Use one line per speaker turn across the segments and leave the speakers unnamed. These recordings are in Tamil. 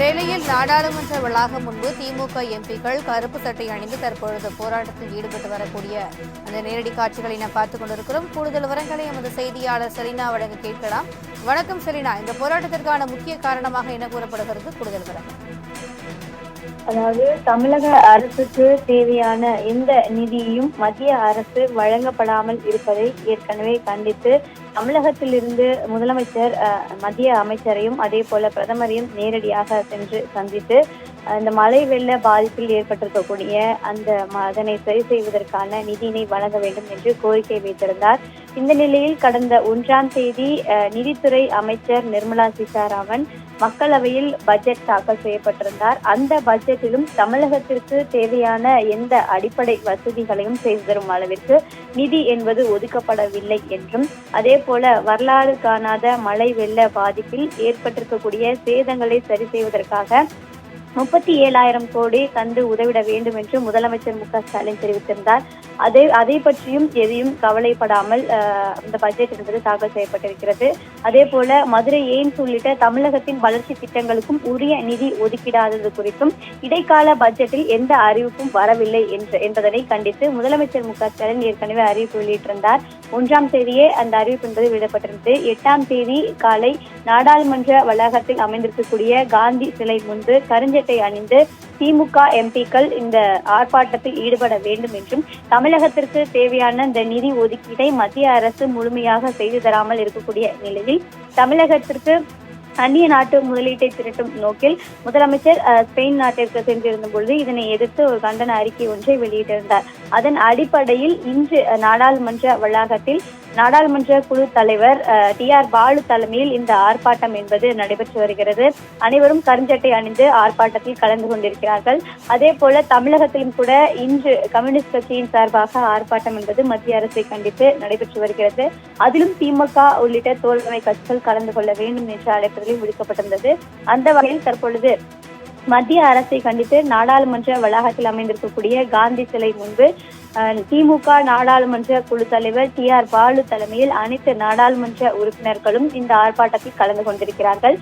இந்நிலையில் நாடாளுமன்ற வளாகம் முன்பு திமுக எம்பிக்கள் கருப்பு சட்டை அணிந்து தற்பொழுது போராட்டத்தில் ஈடுபட்டு வரக்கூடிய அந்த நேரடி காட்சிகளை நாம் பார்த்துக் கொண்டிருக்கிறோம். கூடுதல் விவரங்களை எமது செய்தியாளர் செலினா வழங்க கேட்கலாம். வணக்கம் செலினா, இந்த போராட்டத்திற்கான முக்கிய காரணமாக என்ன கூறப்படுகிறது? கூடுதல் விவரங்கள்.
அதாவது தமிழக அரசுக்கு தேவையான எந்த நிதியும் மத்திய அரசு வழங்கப்படாமல் இருப்பதை ஏற்கனவே கண்டித்து தமிழகத்திலிருந்து முதலமைச்சர் மத்திய அமைச்சரையும் அதே போல பிரதமரையும் நேரடியாக சென்று சந்தித்து இந்த மழை வெள்ள பாதிப்பில் ஏற்பட்டிருக்கக்கூடிய அதனை சரி செய்வதற்கான நிதியினை வழங்க வேண்டும் என்று கோரிக்கை வைத்திருந்தார். இந்த நிலையில் கடந்த 1ஆம் தேதி நிதித்துறை அமைச்சர் நிர்மலா சீதாராமன் மக்களவையில் பட்ஜெட் தாக்கல் செய்யப்பட்டிருந்தார். அந்த பட்ஜெட்டிலும் தமிழகத்திற்கு தேவையான எந்த அடிப்படை வசதிகளையும் செய்து தரும் அளவிற்கு நிதி என்பது ஒதுக்கப்படவில்லை என்றும், அதே போல வரலாறு காணாத மழை வெள்ள பாதிப்பில் ஏற்பட்டிருக்கக்கூடிய சேதங்களை சரி செய்வதற்காக 37,000 கோடி தந்து உதவிட வேண்டும் என்று முதலமைச்சர் மு க ஸ்டாலின் தெரிவித்திருந்தார். அதை பற்றியும் எதையும் கவலைப்படாமல் இந்த பட்ஜெட் என்பது தாக்கல் செய்யப்பட்டிருக்கிறது. அதே போல மதுரை எய்ம்ஸ் உள்ளிட்ட தமிழகத்தின் வளர்ச்சி திட்டங்களுக்கும் உரிய நிதி ஒதுக்கிடாதது குறித்தும் இடைக்கால பட்ஜெட்டில் எந்த அறிவிப்பும் வரவில்லை என்பதனை கண்டித்து முதலமைச்சர் மு க ஸ்டாலின் ஏற்கனவே அறிவிப்பு வெளியிட்டிருந்தார். 1ஆம் தேதியே அந்த அறிவிப்பு என்பது வெளியிடப்பட்டிருந்தது. 8ஆம் தேதி காலை நாடாளுமன்ற வளாகத்தில் அமைந்திருக்கக்கூடிய காந்தி சிலை முன்பு கருஞ்சட்டை அணிந்து திமுக எம்பிக்கள் இந்த ஆர்ப்பாட்டத்தில் ஈடுபட வேண்டும் என்றும், தமிழகத்திற்கு தேவையான இந்த நிதி ஒதுக்கீட்டை மத்திய அரசு முழுமையாக செய்து தராமல் இருக்கக்கூடிய நிலையில் தமிழகத்திற்கு அந்நிய நாட்டு முதலீட்டை திரட்டும் நோக்கில் முதலமைச்சர் ஸ்பெயின் நாட்டிற்கு சென்றிருந்த பொழுது இதனை எதிர்த்து ஒரு கண்டன அறிக்கை ஒன்றை வெளியிட்டிருந்தார். அதன் அடிப்படையில் இன்று நாடாளுமன்ற வளாகத்தில் நாடாளுமன்ற குழு தலைவர் டி.ஆர். பாலு தலைமையில் இந்த ஆர்ப்பாட்டம் என்பது நடைபெற்று வருகிறது. அனைவரும் கருஞ்சட்டை அணிந்து ஆர்ப்பாட்டத்தில் கலந்து கொண்டிருக்கிறார்கள். அதே போல தமிழகத்திலும் கூட இன்று கம்யூனிஸ்ட் கட்சியின் சார்பாக ஆர்ப்பாட்டம் என்பது மத்திய அரசை கண்டித்து நடைபெற்று வருகிறது. அதிலும் திமுக உள்ளிட்ட தோழமை கட்சிகள் கலந்து கொள்ள வேண்டும் என்ற அழைப்புகளில் விடுக்கப்பட்டிருந்தது. அந்த வகையில் தற்பொழுது மத்திய அரசை கண்டித்து நாடாளுமன்ற வளாகத்தில் அமைந்திருக்கக்கூடிய காந்தி சிலை முன்பு திமுக நாடாளுமன்ற குழு தலைவர் டி.ஆர். பாலு தலைமையில் அனைத்து நாடாளுமன்ற உறுப்பினர்களும் இந்த ஆர்ப்பாட்டத்தில் கலந்து கொண்டிருக்கிறார்கள்.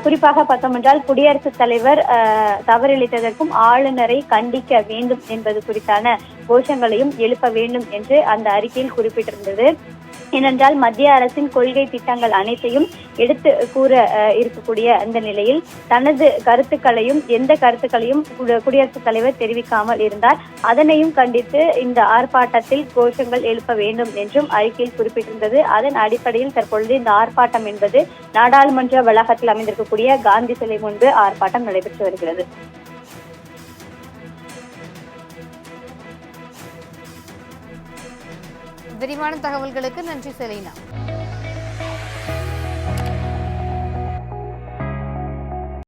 குறிப்பாக பார்த்தோமென்றால் குடியரசுத் தலைவர் தவறிழைத்ததற்கும் ஆளுநரை கண்டிக்க வேண்டும் என்பது குறித்தான கோஷங்களையும் எழுப்ப வேண்டும் என்று அந்த அறிக்கையில் குறிப்பிட்டிருந்தது. ஏனென்றால் மத்திய அரசின் கொள்கை திட்டங்கள் அனைத்தையும் எடுத்து கூற இருக்கக்கூடிய அந்த நிலையில் தனது கருத்துக்களையும் எந்த கருத்துக்களையும் குடியரசுத் தலைவர் தெரிவிக்காமல் இருந்தார். அதனையும் கண்டித்து இந்த ஆர்ப்பாட்டத்தில் கோஷங்கள் எழுப்ப வேண்டும் என்றும் அறிக்கையில் குறிப்பிட்டிருந்தது. அதன் அடிப்படையில் தற்பொழுது இந்த ஆர்ப்பாட்டம் என்பது நாடாளுமன்ற வளாகத்தில் அமைந்திருக்கக்கூடிய காந்தி சிலை முன்பு ஆர்ப்பாட்டம் நடைபெற்று வருகிறது.
விரிவான தகவல்களுக்கு நன்றி செலினா.